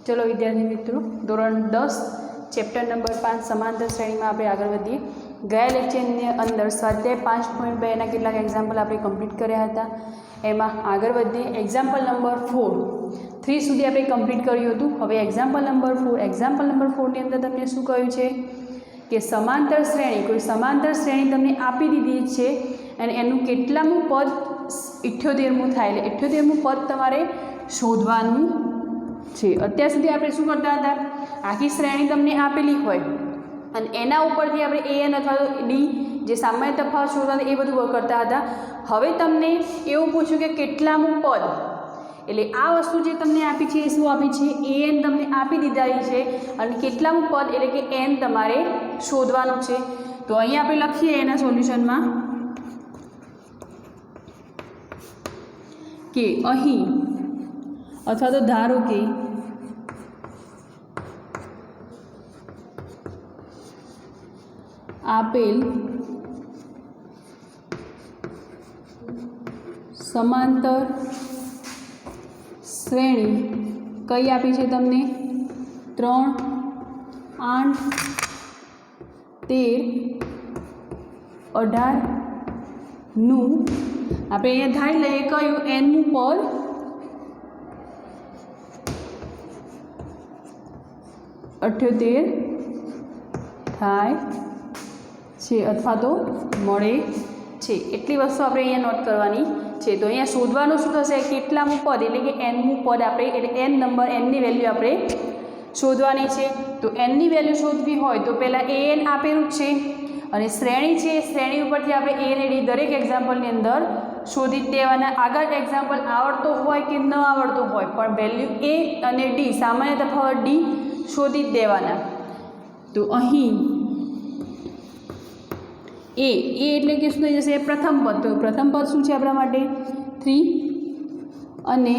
चलो विद्यार्थी मित्रों धोरण 10 चैप्टर नंबर 5 समांतर श्रेणी में आप आगे बढ़ीए। गया लेक्चर अंदर स्वाध्याय 5.2 કેટલાક એક્ઝામ્પલ આપણે કમ્પ્લીટ કર્યા હતા। એમાં આગળ વધીએ એક્ઝામ્પલ નંબર 3 સુધી આપણે કમ્પ્લીટ કર્યું હતું। હવે એક્ઝામ્પલ નંબર 4 ની અંદર તમને શું કહ્યું છે કે સમાંતર શ્રેણી કોઈ સમાંતર શ્રેણી તમને આપી દીધી છે અને એનું કેટલામું પદ 78મું થાય એટલે 78મું પદ તમારે શોધવાનું છે। અત્યાર સુધી આપણે શું કરતા હતા આખી શ્રેણી તમને આપેલી હોય અને એના ઉપરથી આપણે an અથવા તો d જે સામાન્ય તફાવત શોધવાનો એ બધું કરતા હતા। હવે તમને એવું પૂછ્યું કે કેટલામું પદ એટલે આ વસ્તુ જે તમને આપી છે એ શું આપી છે an તમને આપી દીધાઈ છે અને કેટલામું પદ એટલે કે n તમારે શોધવાનું છે। તો અહીંયા આપણે લખીએ એના સોલ્યુશનમાં કે અહીં अथवा तो धारो कि आपेल समांतर श्रेणी कई आपी है तमने 3, 8, 13, 18 નું આપણે અહીંયા ધારી લઈએ કયું એનનું પદ 78 થાય છે અથવા તો મળે છે એટલી વસ્તુ આપણે અહીંયા નોટ કરવાની છે। તો અહીંયા શોધવાનું શું થશે કેટલામું પદ એટલે કે એનનું પદ આપણે એટલે એન નંબર એનની વેલ્યુ આપણે શોધવાની છે। તો એનની વેલ્યુ શોધવી હોય તો પહેલાં એન આપેલું જ છે અને શ્રેણી છે શ્રેણી ઉપરથી આપણે એ અને ડી દરેક એક્ઝામ્પલની અંદર શોધી દેવાના। આગળ એક્ઝામ્પલ આવડતો હોય કે ન આવડતો હોય પણ વેલ્યુ એ અને ડી સામાન્ય તફાવત ડી શોધી દેવાના। તો અહીં એ એટલે કે શું થઈ જશે પ્રથમ પદ। તો પ્રથમ પદ શું છે આપણા માટે 3 અને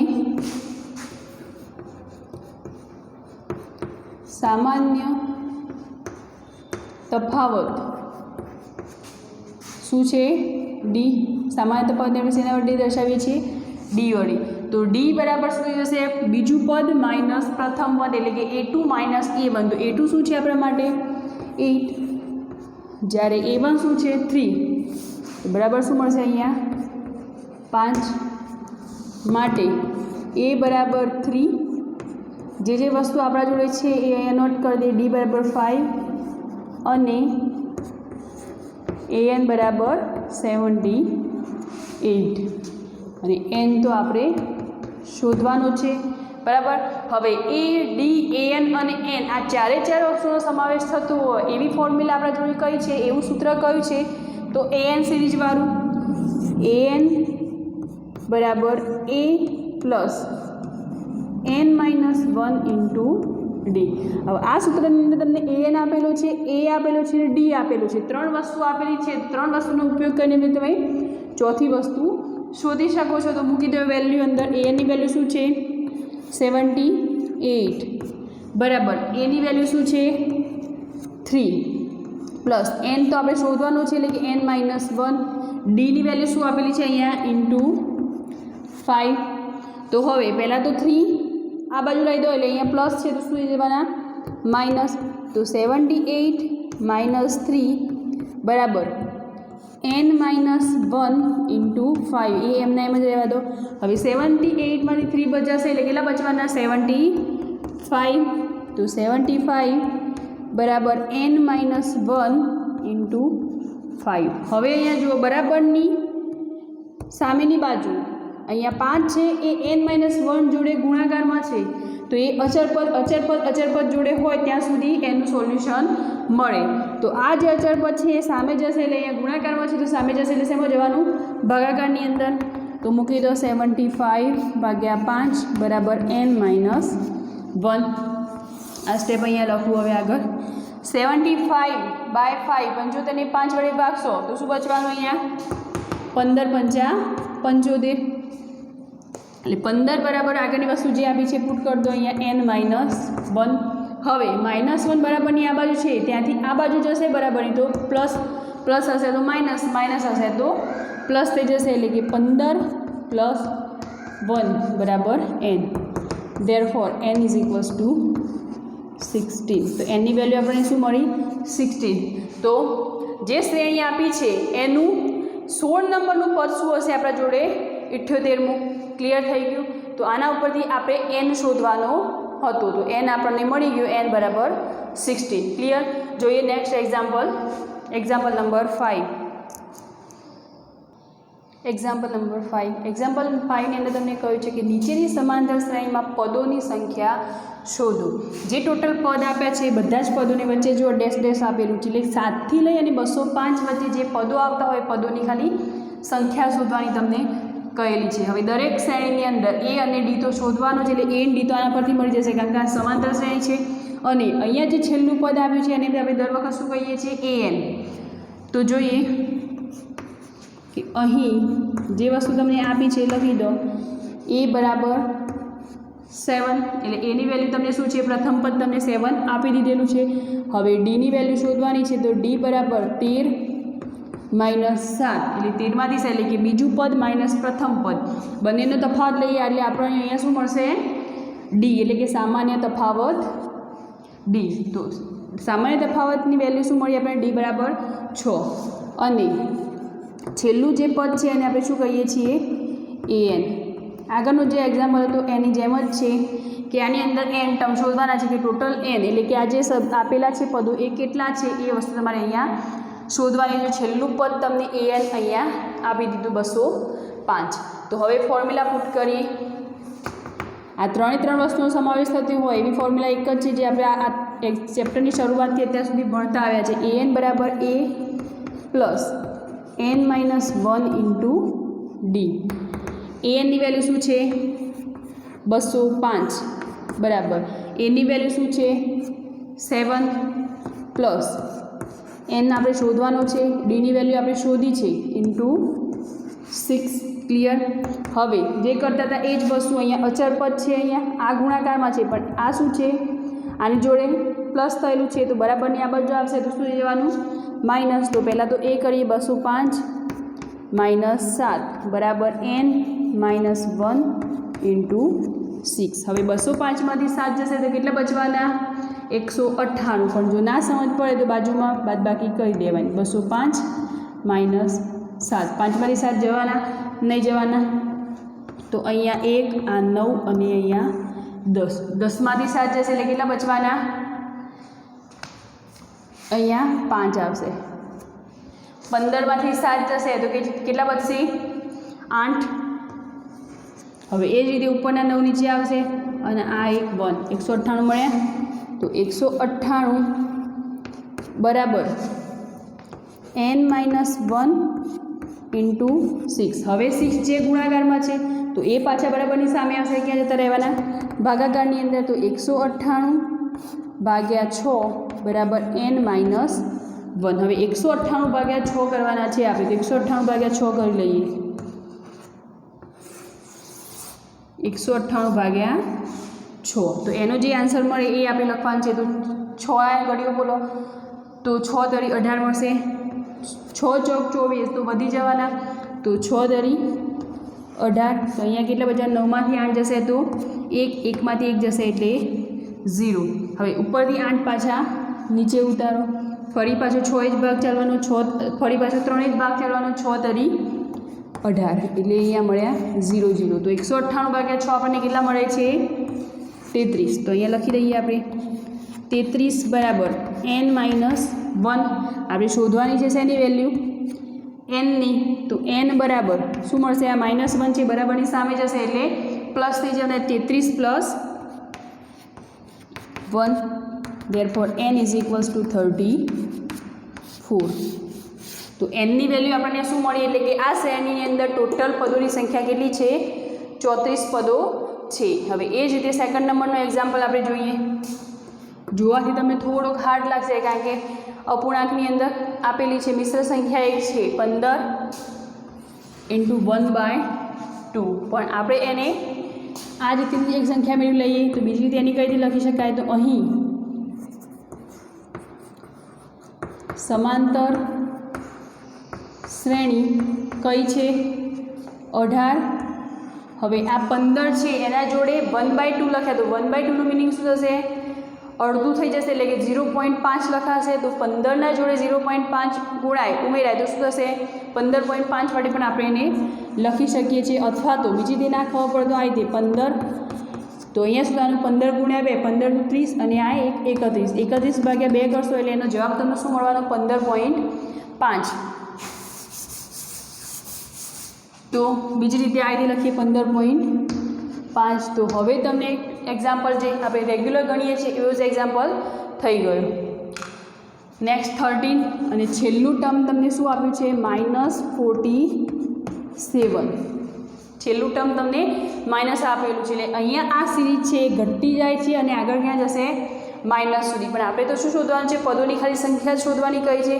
સામાન્ય તફાવત શું છે ડી સામાન્ય તફાવત આપણે શેના વડે દર્શાવીએ છીએ ડી વડે। तो डी बराबर शू जैसे बीजू पद माइनस प्रथम पद एटले कि a2 माइनस a1। तो a2 शू है अपना माटे 8 જ્યારે a1 शू है 3 तो बराबर शू मळशे अहींया 5 माटे a बराबर 3 जे वस्तु आपणा जोड़े छे ए अहींया नोट कर दे d बराबर 5 अने an बराबर 78 અને n तो आपणे शोधवानुं छे बराबर। हवे ए डी एन અને एन आ चारे चार वस्तुओं समावेश थतो होय एवी फॉर्म्युला आपणे जोई कई छे एवुं सूत्र कयुं छे तो एन सीरीज वाळुं एन बराबर a plus n minus 1 into d. हवे आ सूत्रनी अंदर तमने एन आपेलो छे ए आपेलो छे डी आपेलो छे त्रण वस्तु आपेली छे त्रण वस्तुनो उपयोग करीने तमे चौथी वस्तु शोधी शको छो। तो मूकी दो वेल्यू अंदर ए नी वेल्यू शू है 78 बराबर ए नी वेल्यू शू है 3 प्लस एन तो आपणे शोधवानुं छे એટલે કે एन माइनस 1 डी नी वेल्यू शू आपेली है अहींया इंटू 5। तो हवे पहला तो 3 आ बाजू लई दो એટલે अहींया प्लस है तो शू थई जवाना माइनस। तो 78 माइनस 3 बराबर n माइनस 1 इंटू 5 ये एमना एम ज रहेवा दो। हवे 78 में 3 बचाशे એટલે કેટલા બચવાના 75। तो 75 बराबर n माइनस 1 इंटू 5। हवे अहींया जो बराबरनी सामेनी बाजू अहींया 5 है ए n माइनस 1 जोड़े गुणाकारमां छे तो ये अचरपद जोड़े होय त्यां सुधी एनुं सोल्यूशन मळे। तो आ जे अचरपद छे ए सामे जशे એટલે અહીંયા ગુણાકારમાં છે તો સામે જશે એટલે શેમાં જવાનું ભાગાકારની અંદર। તો મૂકી દો 75 ભાગ્યા 5 બરાબર n માઇનસ 1। આ સ્ટેપ અહીંયા લખવું। હવે આગળ 75/5 પણ જો તેને 5 વડે ભાગશો તો શું બચવાનું અહીંયા 15 पंचा 75 એટલે 15 બરાબર આગળની વસ્તુ જે આપી છે પુટ કરી દો અહીંયા n માઇનસ 1। હવે -1 बराबरनी आ बाजू है त्याथी आ बाजू जशे बराबरनी तो प्लस प्लस हशे तो माइनस माइनस हशे तो प्लस थई जशे એટલે કે 15 + 1 बराबर n। therefore n is equals to 16. તો n ની વેલ્યુ આપણને શું મળી 16. તો જે શ્રેણી આપી છે એનું 16 નંબરનું પદ શું હશે આપણા જોડે 78મું. ક્લિયર થઈ ગયું. તો આના ઉપરથી આપણે n શોધવાનો હતો. તો n આપણને મળી ગયું n બરાબર 16. ક્લિયર. જોઈએ next example number 5. Example number 5 ની અંદર તમને કહ્યું છે કે નીચેની સમાંતર શ્રેણીમાં પદોની સંખ્યા શોધો. જે ટોટલ પદ આપ્યા છે એ બધા જ પદોની વચ્ચે જો ડેશ ડેશ આપેલું છે એટલે 7 થી લઈ અને 205 વચ્ચે જે પદો આવતા હોય પદોની ખાલી સંખ્યા શોધવાની તમને કહેલી છે. હવે દરેક શ્રેણીની અંદર એ અને ડી તો શોધવાનો છે એટલે એ અને ડી તો આના પરથી મળી જશે કારણ કે આ સમાંતર શ્રેણી છે. અને અહીંયા જે છેલ્લું પદ આવ્યું છે એને આપણે દર વખત શું કહીએ છીએ an. તો જોઈએ કે અહીં જે વસ્તુ તમને આપી છે લખી દો a બરાબર 7 એટલે એની વેલ્યુ તમને શું છે પ્રથમ પદ તમને 7 આપી દીધેલું છે. હવે ડીની વેલ્યુ શોધવાની છે તો ડી બરાબર 13 માઇનસ 7 એટલે 13માંથી એટલે કે બીજું પદ માઇનસ પ્રથમ પદ બંનેનો તફાવત લઈએ એટલે આપણને અહીંયા શું મળશે ડી એટલે કે સામાન્ય તફાવત ડી. તો સામાન્ય તફાવતની વેલ્યુ શું મળી આપણે ડી બરાબર 6 અને છેલ્લું જે પદ છે એને આપણે શું કહીએ છીએ an. આગળનું જે એક્ઝામ્પલ હતું એની જેમ જ છે કે આની અંદર n ટર્મ શોધવાના છે કે ટોટલ n એટલે કે આ જે આપેલા છે પદો એ કેટલા છે એ વસ્તુ તમારે અહીંયા શોધવાની છે. છેલ્લું પદ તમને an અહીંયા આપી દીધું 205. તો હવે ફોર્મ્યુલા પુટ કરીએ. આ ત્રણ વસ્તુનો સમાવેશ થતો હોય એવી ફોર્મ્યુલા એક જ છે જે આપણે આ ચેપ્ટરની શરૂઆતથી અત્યાર સુધી ભણતા આવ્યા છે. an બરાબર a plus n minus 1 into d. એનની વેલ્યુ શું છે 205 બરાબર એની વેલ્યુ શું છે 7 પ્લસ એન આપણે શોધવાનો છે ડીની વેલ્યુ આપણે શોધી છે ઇન્ટુ 6. ક્લિયર. હવે જે કરતા હતા એ જ વસ્તુ અહીંયા અચળ પદ છે અહીંયા આ ગુણાકારમાં છે પણ આ શું છે આની જોડે પ્લસ થયેલું છે તો બરાબરની આ બાજુ આવશે તો શું જવાનું માઇનસ. તો પહેલાં તો એ કરીએ 205 માઇનસ 7 બરાબર n માઇનસ 1 ઇન્ટુ 6. હવે 205માંથી 7 જશે તો કેટલા બચવાના 198. પણ જો ના સમજ પડે તો બાજુમાં બાદબાકી કરી દેવાની 205 માઇનસ 7. 5માંથી 7 જવાના નહીં જવાના તો અહીંયા 1 આ 9 અને અહીંયા 10. 10માંથી 7 જશે એટલે કેટલા બચવાના અહીંયા 5 આવશે. 15માંથી 7 જશે તો કેટલા બચશે 8. હવે એ જ રીતે ઉપરના 9 નીચે આવશે અને આ એક 1 198 મળ્યા. તો 198 બરાબર n માઇનસ 1 ઇન્ટુ 6. હવે 6 જે ગુણાકારમાં છે તો એ પાછા બરાબરની સામે આવશે ક્યાં જતા રહેવાના ભાગાકારની અંદર. તો 198 ભાગ્યા 6 બરાબર n માઇનસ 1. હવે 198 ભાગ્યા 6 કરવાના છે આપણે તો 198 ભાગ્યા 6 કરી લઈએ. 198 ભાગ્યા 6 તો એનો જે આન્સર મળે એ આપણે લખવાનું છે. તો 6 આ ઘડીઓ બોલો તો 6 તરી 18 મળશે. 6 ચોક 24 તો વધી જવાના તો 6 તરી 18. તો અહીંયા કેટલા બચા 9માંથી 8 જશે તો 1 1માંથી 1 જશે એટલે 0. હવે ઉપરથી 8 પાછા નીચે ઉતારો ફરી પાછો 6 જ ભાગ ચાલવાનો 6 ફરી પાછો 3 જ ભાગ ચાલવાનો 6 તરી 18 એટલે અહીંયા મળ્યા 0 0. તો 198 ભાગ્યા 6 આપણને કેટલા મળે છે 33. તો અહીંયા લખી દઈએ આપણે 33 બરાબર n માઇનસ 1 આપણે શોધવાની છે શેની વેલ્યુ nની. તો n બરાબર શું મળશે આ માઇનસ 1 છે બરાબરની સામે જશે એટલે પ્લસ થઈ જશે 33 plus 1 therefore n is equals to 34. તો nની વેલ્યુ આપણને શું મળી એટલે કે આ શ્રેણીની અંદર ટોટલ પદોની સંખ્યા કેટલી છે 34 પદો છે. હવે એ જ રીતે સેકન્ડ નંબરનો એક્ઝામ્પલ આપણે જોઈએ. જોવાથી તમને થોડોક હાર્ડ લાગશે કારણ કે અપૂર્ણાંકની અંદર આપેલી છે મિશ્ર સંખ્યા એક છે 15 ઇન્ટુ 1/2 પણ આપણે એને આ રીતની એક સંખ્યા મેળવી લઈએ તો બીજી રીતે એની કઈ રીતે લખી શકાય. તો અહીં સમાંતર શ્રેણી કઈ છે 18 હવે આ 15 છે એના જોડે 1/2 લખ્યા તો 1/2નું મિનિંગ શું થશે? અડધું થઈ જશે એટલે કે 0.5 લખાશે તો 15ના જોડે 0.5 ગુણાય ઉમેરાય તો શું થશે? 15.5 વડે પણ આપણે એને લખી શકીએ છીએ અથવા તો બીજી રીતે ના ખબર પડે તો આ રીતે 15 તો અહીંયા શું થવાનું 15 ગુણ્યા 2 15 નું 30 અને આ 31 31 ભાગ્યા 2 કરશો એટલે એનો જવાબ તમને શું મળવાનો? 15.5 તો બીજી રીતે આ રીતે લખીએ 15.5 તો હવે તમને એક્ઝામ્પલ જે આપણે રેગ્યુલર ગણીએ છીએ એવું જ એક્ઝામ્પલ થઈ ગયું. નેક્સ્ટ 13 અને છેલ્લું ટર્મ તમને શું આપ્યું છે? -47 છેલ્લું ટર્મ તમને માઇનસ આપેલું છે એટલે અહીંયા આ સિરીઝ છે એ ઘટતી જાય છે અને આગળ ક્યાં જશે? માઇનસ સુધી. પણ આપણે તો શું શોધવાનું છે? પદોની ખાલી સંખ્યા જ શોધવાની કહી છે.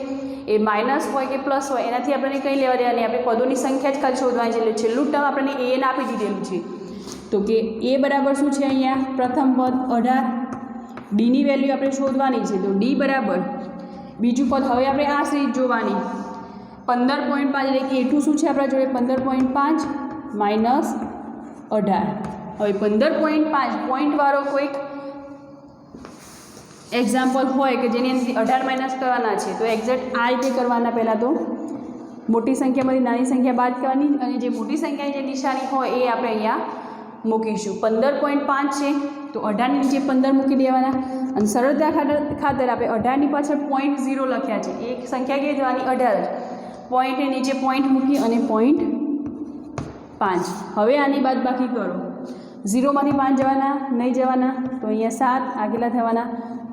એ માઇનસ હોય કે પ્લસ હોય એનાથી આપણને કંઈ લેવા દેવા નહીં, આપણે પદોની સંખ્યા જ ખાલી શોધવાની છે. એટલે છેલ્લું ટર્મ આપણને એને આપી દીધેલું છે તો કે એ બરાબર શું છે? અહીંયા પ્રથમ પદ 18 ડીની વેલ્યુ આપણે શોધવાની છે તો ડી બરાબર બીજું પદ. હવે આપણે આ સિરીઝ જોવાની 15.5 એટલે કે એઠું શું છે આપણા જોડે? 15.5 માઇનસ 18. હવે 15.5 પોઈન્ટવાળો કોઈક એક્ઝામ્પલ હોય કે જેની અંદરથી 18 માઇનસ કરવાના છે તો એક્ઝેક્ટ આ રીતે કરવાના. પહેલાં તો મોટી સંખ્યામાંથી નાની સંખ્યા બાદ કરવાની અને જે મોટી સંખ્યાની જે નિશાની હોય એ આપણે અહીંયા મૂકીશું. 15.5 છે તો 18ની નીચે 15 મૂકી દેવાના અને સરળતા ખાતર આપણે 18ની પાછળ 0.0 લખ્યા છે. એક સંખ્યા કઈ જવાની? 18 જ. પોઈન્ટની નીચે પોઈન્ટ મૂકી અને 0.5. હવે આની બાદ બાકી કરો. 0માંથી 5 જવાના નહીં જવાના તો અહીંયા 7 આગેલા થવાના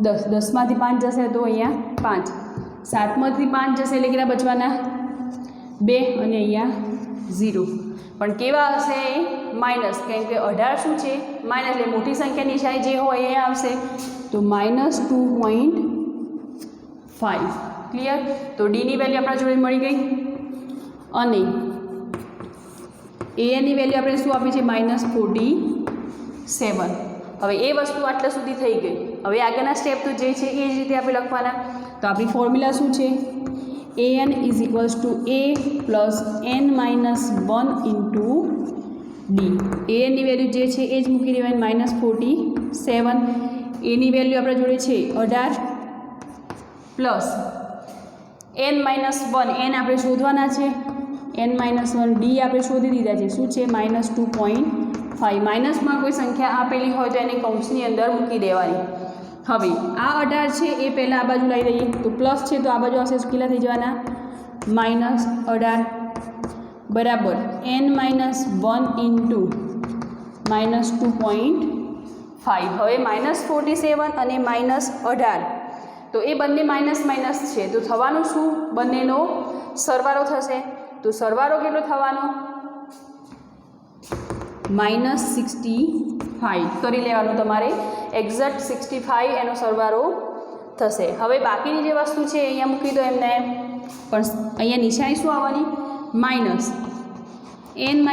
10 10માંથી 5 જશે તો અહીંયા 5 7માંથી 5 જશે એટલે કેટલા બચવાના? 2 અને અહીંયા 0. પણ કેવા હશે? માઇનસ, કેમ કે 18 શું છે? માઇનસ એટલે મોટી સંખ્યા નિશાની જે હોય એ આવશે તો -2.5. ક્લિયર? તો ડીની વેલ્યુ આપણા જોડે મળી ગઈ અને એની વેલ્યુ આપણે શું આપી છે? -47. હવે એ વસ્તુ આટલા સુધી થઈ ગઈ. હવે આગળના સ્ટેપ તો જે છે એ જ રીતે આપણે લખવાના. તો આપણી ફોર્મ્યુલા શું છે? an = a + n - 1 × d. Any value જે છે એ જ મૂકી દેવાની -47. એની વેલ્યુ આપણા જોડે છે 18 પ્લસ n - 1 n આપણે શોધવાના છે. n - 1 d આપણે શોધી દીધા છે. શું છે? -2.5. માઇનસમાં કોઈ સંખ્યા આપેલી હોય તો એને કૌંસની અંદર મૂકી દેવાની. હવે આ 18 છે એ પહેલાં આ બાજુ લઈ લઈએ તો પ્લસ છે તો આ બાજુ આવશે કેટલા થઈ જવાના? -18 બરાબર n - 1 × -2.5. હવે -47 અને -18 તો એ બંને માઇનસ છે તો થવાનું શું? બંનેનો સરવાળો થશે. તો સરવાળો કેટલો થવાનો? -65 કરી લેવાનું તમારે. એક્ઝેક્ટ 65 એનો સરવાળો થશે. હવે બાકીની જે વસ્તુ છે અહીંયા મૂકી દો એમને. પણ અહીંયા નિશાની શું આવવાની? Minus n - 1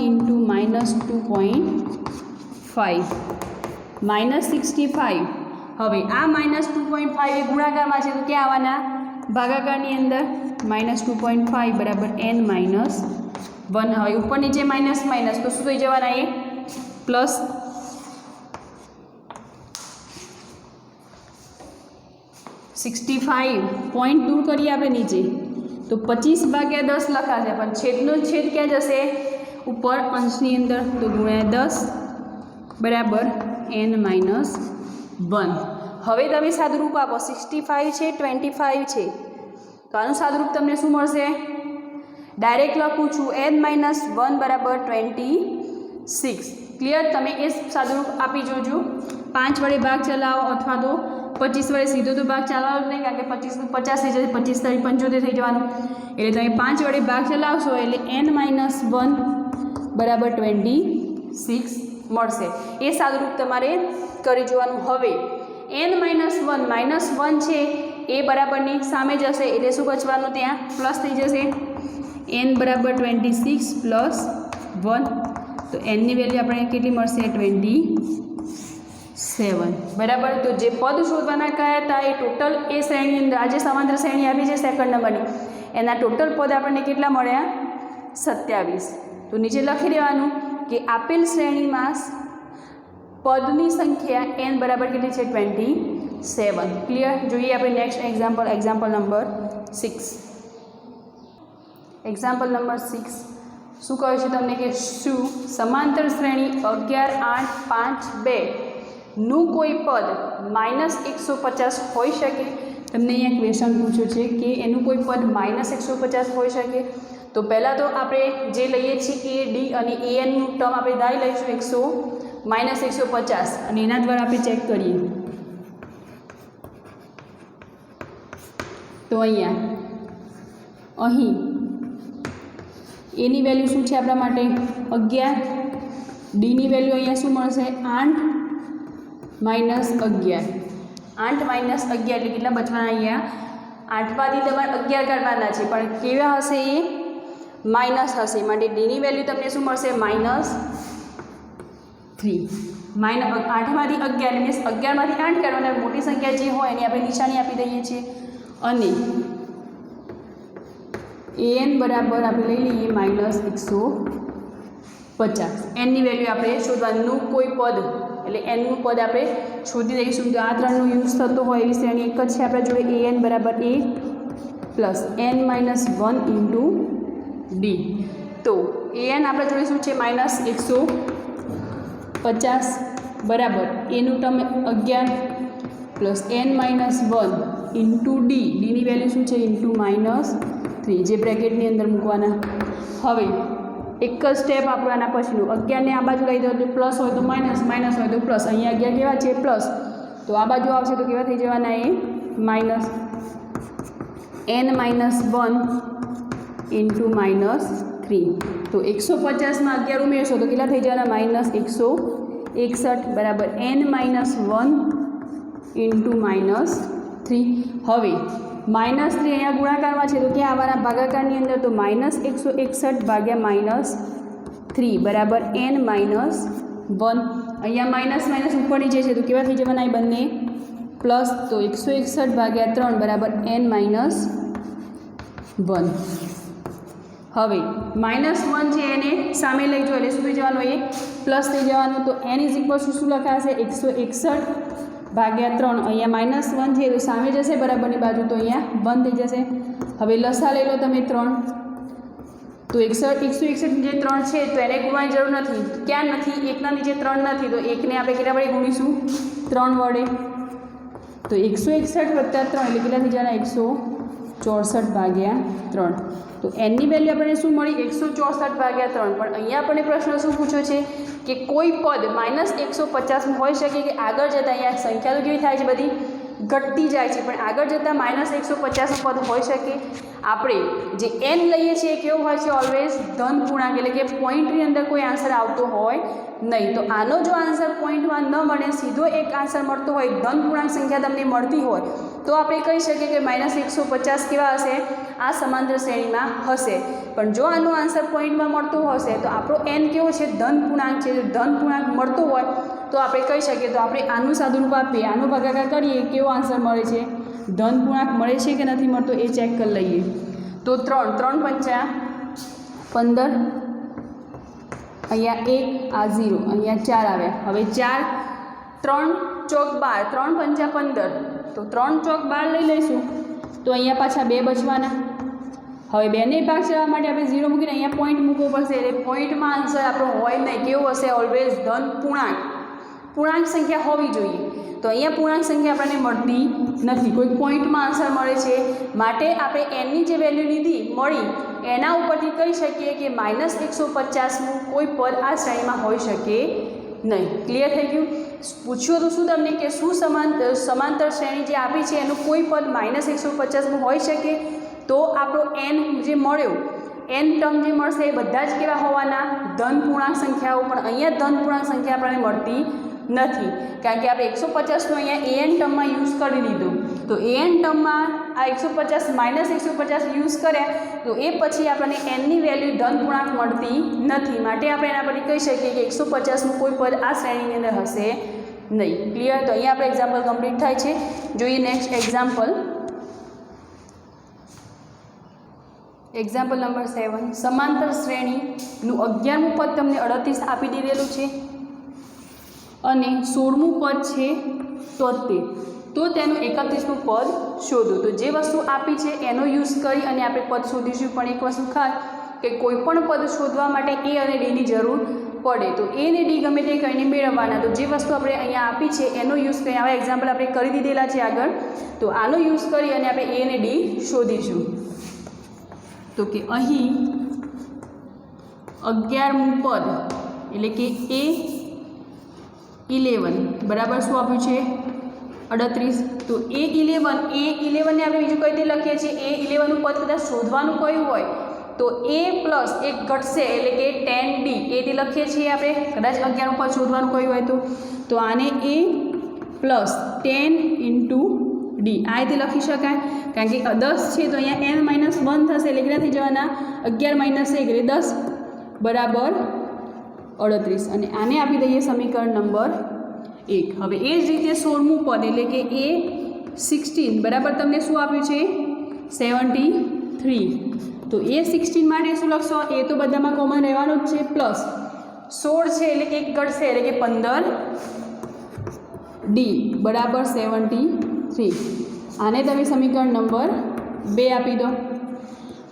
× -2.5 -65. હવે આ -2.5 એ ગુણાકારમાં છે તો ક્યાં આવવાના? ભાગાકારની અંદર. -2.5 બરાબર n - 1. હવે ઉપર નીચે માઇનસ તો શું થઈ જવાના? એ પ્લસ. પોઈન્ટ દૂર કરીએ આપણે નીચે તો 25/10 લખાશે પણ છેદનો છેદ ક્યાં જશે? ઉપર અંશની અંદર તો ગુણ્યા 10 બરાબર n - 1. હવે તમે સાદુરૂપ આપો. 65 છે 25 છે તો આનું સાદુરૂપ તમને શું મળશે? ડાયરેક્ટ લખું છું n - 1 બરાબર 26. ક્લિયર? તમે એ સાદુરૂપ આપી જોજો. 5 વડે ભાગ ચલાવો અથવા તો 25 વડે સીધો તો ભાગ ચલાવો જ નહીં, કારણ કે 25 નું 50 થઈ જશે, 25 તારી 75 થઈ જવાનું. એટલે તમે 5 વડે ભાગ ચલાવશો એટલે n - 1 બરાબર 26 મળશે. એ સાદુરૂપ તમારે કરી જોવાનું. હવે n - 1 છે એ બરાબરની સામે જશે એટલે શું બચવાનું? ત્યાં પ્લસ થઈ જશે. n બરાબર 26 પ્લસ 1 તો nની વેલ્યુ આપણે કેટલી મળશે? 27 બરાબર. તો જે પદ શોધવાના કયા હતા એ ટોટલ એ શ્રેણી અંદર આજે સમાંતર શ્રેણી આપી છે સેકન્ડ નંબરની, એના ટોટલ પદ આપણને કેટલા મળ્યા? 27. તો નીચે લખી દેવાનું કે આપેલ શ્રેણીમાં પદની સંખ્યા n બરાબર કેટલી છે 27. ક્લિયર. જોઈએ આપણે next example, example number 6. Example number 6 શું કહે છે તમને કે શું સમાંતર શ્રેણી 11, 8, 5, 2 નું કોઈ પદ -150 હોઈ શકે. તમને અહીંયા ક્વેશ્ચન પૂછ્યું છે કે એનું કોઈ પદ -150 હોઈ શકે. તો પહેલાં તો આપણે જે લઈએ છીએ એ ડી અને એ એનનું ટર્મ આપણે ધારી લઈશું -150 અને એના દ્વારા આપણે ચેક કરીએ. તો અહીં એની વેલ્યુ શું છે આપણા માટે 11, ડીની વેલ્યુ અહીંયા શું મળશે 8 -11. 8 -11 એટલે કેટલા બચવાના? અહીંયા 8માંથી તમારે 11 કાઢવાના છે, પણ કેવા હશે એ માઇનસ હશે, માટે ડીની વેલ્યુ તમને શું મળશે -3. 8માંથી 11 મીન્સ 11માંથી 8 કાઢવાના, મોટી સંખ્યા જે હોય એની આપણે નિશાની આપી દઈએ છીએ. અને an બરાબર આપણે લઈ લઈએ -150. એનની વેલ્યુ આપણે શોધવાનું, કોઈ પદ એટલે એનનું પદ આપણે શોધી દઈશું. તો આ ત્રણનો યુઝ થતો હોય એવી શ્રેણી એક જ છે આપણા જોડે. an બરાબર a plus n -1 into d. તો an આપણા જોડે શું છે -150 બરાબર એનું ટર્મ 11 પ્લસ n -1 ઇન્ટુ ડી. ડીની વેલ્યુ શું છે ઇન્ટુ -3, જે બ્રેકેટની અંદર મૂકવાના. હવે એક જ સ્ટેપ આપણું આના પછીનું, 11ને આ બાજુ લઈ દો તો પ્લસ હોય તો માઇનસ, માઇનસ હોય તો પ્લસ. અહીંયા 11 કેવા છે પ્લસ, તો આ બાજુ આવશે તો કેવા થઈ જવાના એ માઇનસ n -1 ઇન્ટુ -3. તો 150માં 11 ઉમેરશો તો કેટલા થઈ જવાના -161 બરાબર n -1 ઇન્ટુ -3. હવે -3 અહીંયા ગુણાકારમાં છે તો ક્યાં આવવાના? ભાગાકારની અંદર. તો -161 ભાગ્યા -3 બરાબર n -1. અહીંયા માઇનસ માઇનસ ઉપરની જે છે તો કેવા થઈ જવાના એ બંને પ્લસ. તો 161 ભાગ્યા 3 બરાબર n -1. હવે -1 છે એને સામે લઈ જો એટલે શું થઈ જવાનું? એ પ્લસ થઈ જવાનું. તો n શું લખાશે 161 ભાગ્યા 3. અહીંયા -1 છે તો સામે જશે બરાબરની બાજુ, તો અહીંયા 1 થઈ જશે. હવે લસા લઈ લો તમે 3. તો 161 જે 3 છે તો એને ગુણવાની જરૂર નથી. ક્યાં નથી? એકના નીચે 3 નથી, તો એકને આપણે કેટલા વડે ગુણીશું? 3 વડે. તો 161 વત્તા 3 એટલે કેટલા થઈ જવાના? 164 ભાગ્યા 3. તો એનની વેલ્યુ આપણને શું મળી? 164 ભાગ્યા 3. પણ અહીંયા આપણને પ્રશ્ન શું પૂછ્યો છે કે કોઈ પદ -150 હોઈ શકે કે આગળ જતાં? અહીંયા સંખ્યા તો કેવી થાય છે બધી ઘટતી જાય છે, પણ આગળ જતાં -150 પદ હોઈ શકે. આપણે જે n લઈએ છીએ કેવો હોય છે? ઓલવેઝ ધન પૂર્ણાંક, એટલે કે પોઈન્ટની અંદર કોઈ આન્સર આવતો હોય નહીં. તો આનો જો આન્સર પોઈન્ટમાં ન મળે, સીધો એક આન્સર મળતો હોય, ધન પૂર્ણાંક સંખ્યા તમને મળતી હોય, તો આપણે કહી શકીએ કે -150 કેવા હશે? આ સમાંતર શ્રેણીમાં હશે. પણ જો આનો આન્સર પોઈન્ટમાં મળતો હશે તો આપણો n કેવો છે? ધન પૂર્ણાંક છે. જો ધન પૂર્ણાંક મળતો હોય તો આપણે કહી શકીએ. તો આપણે આનું સાદુરૂપ આપીએ, આનો ભાગાકાર કરીએ, કેવો આન્સર મળે છે? ધન પૂર્ણાંક મળે છે કે નથી મળતો એ ચેક કરી લઈએ. તો 3 3 પંચા 15, અહીંયા 1, આ 0, અહીંયા 4 આવ્યા. હવે 4 3 ચોક 12, 3 પંચા 15, તો 3 ચોક 12 લઈ લઈશું. તો અહીંયા પાછા 2 બચવાના. હવે 2ને ભાગ કરવા માટે આપણે 0 મૂકીને અહીંયા પોઈન્ટ મૂકવો પડશે, એટલે પોઈન્ટમાં આન્સર આપણો હોય નહીં. કેવો હશે? ઓલવેઝ ધન પૂર્ણાંક, પૂર્ણાંક સંખ્યા હોવી જોઈએ. તો અહીંયા પૂર્ણાંક સંખ્યા આપણને મળતી નથી, કોઈ પોઈન્ટમાં આન્સર મળે છે. માટે આપણે એનની જે વેલ્યુ લીધી મળી એના ઉપરથી કહી શકીએ કે -150નું કોઈ પદ આ શ્રેણીમાં હોઈ શકે નહીં. ક્લિયર થઈ ગયું? પૂછ્યું હતું શું તમને કે શું સમાંતર શ્રેણી જે આપી છે એનું કોઈ પદ -150નું હોઈ શકે? તો આપણો n જે મળ્યો, n ટર્મ જે મળશે એ બધા જ કેવા હોવાના? ધન પૂર્ણાંક સંખ્યાઓ. પણ અહીંયા ધન પૂર્ણાંક સંખ્યા આપણને મળતી નથી, કારણ કે આપણે 150નો અહીંયા an ટર્મમાં યુઝ કરી લીધું. તો an ટર્મમાં આ 150 -150 યુઝ કર્યા તો એ પછી આપણને nની વેલ્યુ ધન પૂર્ણાંક મળતી નથી. માટે આપણે એના પરથી કહી શકીએ કે 150નું કોઈ પદ આ શ્રેણીની અંદર હશે નહીં. ક્લિયર? તો અહીંયા આપણે એક્ઝામ્પલ કમ્પ્લીટ થાય છે. જોઈએ નેક્સ્ટ એક્ઝામ્પલ. એક્ઝામ્પલ નંબર 7, સમાંતર શ્રેણીનું 11મું પદ તમને 38 આપી દીધેલું છે અને 16મું પદ છે 73, તો તેનું 31મું પદ શોધો. તો જે વસ્તુ આપી છે એનો યુઝ કરી અને આપણે પદ શોધીશું. પણ એક વસ્તુ ખાસ કે કોઈ પણ પદ શોધવા માટે એ અને ડીની જરૂર પડે. તો એ ને ડી ગમે તે કહીને મેળવવાના. તો જે વસ્તુ આપણે અહીંયા આપી છે એનો યુઝ કરી, આવા એક્ઝામ્પલ આપણે કરી દીધેલા છે આગળ, તો આનો યુઝ કરી અને આપણે એ અને ડી શોધીશું. તો કે અહીં 11મું પદ એટલે કે A11 બરાબર શું આપ્યું છે 38. તો A11 ને આપણે બીજું કઈ રીતે લખીએ છીએ, A11નું પદ કદાચ શોધવાનું કયું હોય તો A પ્લસ એક ઘટશે એટલે કે 10D એ તે લખીએ છીએ આપણે, કદાચ 11નું પદ શોધવાનું કયું હોય તો આને A પ્લસ 10 ઇન્ટુ ડી આ રીતે લખી શકાય. કારણ કે 10 છે તો અહીંયા n - 1 થશે એટલે કેટલા થઈ જવાના 11 - 1 એટલે 10 બરાબર 38. અને આને આપી દઈએ સમીકરણ નંબર 1. હવે એ જ રીતે 16મું પદ એટલે કે A16 બરાબર તમને શું આપ્યું છે 73. તો A16 માટે શું લખશો, એ તો બધામાં કોમન રહેવાનું જ છે, પ્લસ 16 છે એટલે એક ઘટશે એટલે કે 15D બરાબર 73. આને તમે સમીકરણ નંબર 2 આપી દો.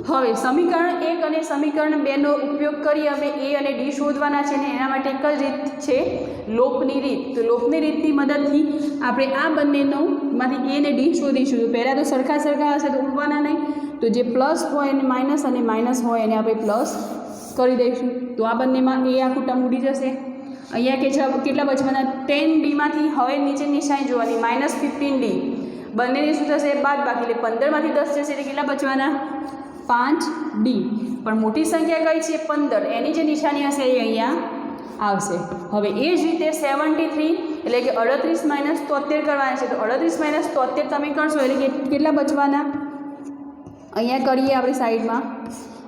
હવે સમીકરણ 1 અને સમીકરણ 2નો ઉપયોગ કરી હવે એ અને ડી શોધવાના છે ને એના માટે એક જ રીત છે લોપની રીત. તો લોપની રીતની મદદથી આપણે આ બંનેનો માંથી એ અને ડી શોધીશું. તો પહેલાં તો સરખા હશે તો ઉડવાના નહીં, તો જે પ્લસ હોય અને માઇનસ હોય એને આપણે પ્લસ કરી દઈશું. તો આ બંનેમાં એ આખું ટર્મ ઉડી જશે. અહીંયા કે કેટલા બચવાના 10Dમાંથી હવે નીચે નિશાની જોવાની -15D બંનેની શું થશે બાદબાકી, એટલે 15માંથી 10 જશે એટલે કેટલા બચવાના 5D. પણ મોટી સંખ્યા કઈ છે 15, એની જે નિશાની હશે એ અહીંયા આવશે. હવે એ જ રીતે 73 એટલે કે 38 - 73 કરવાના છે. તો 38 - 73 તમે કરશો એટલે કે કેટલા બચવાના અહીંયા કરીએ આપણે સાઈડમાં.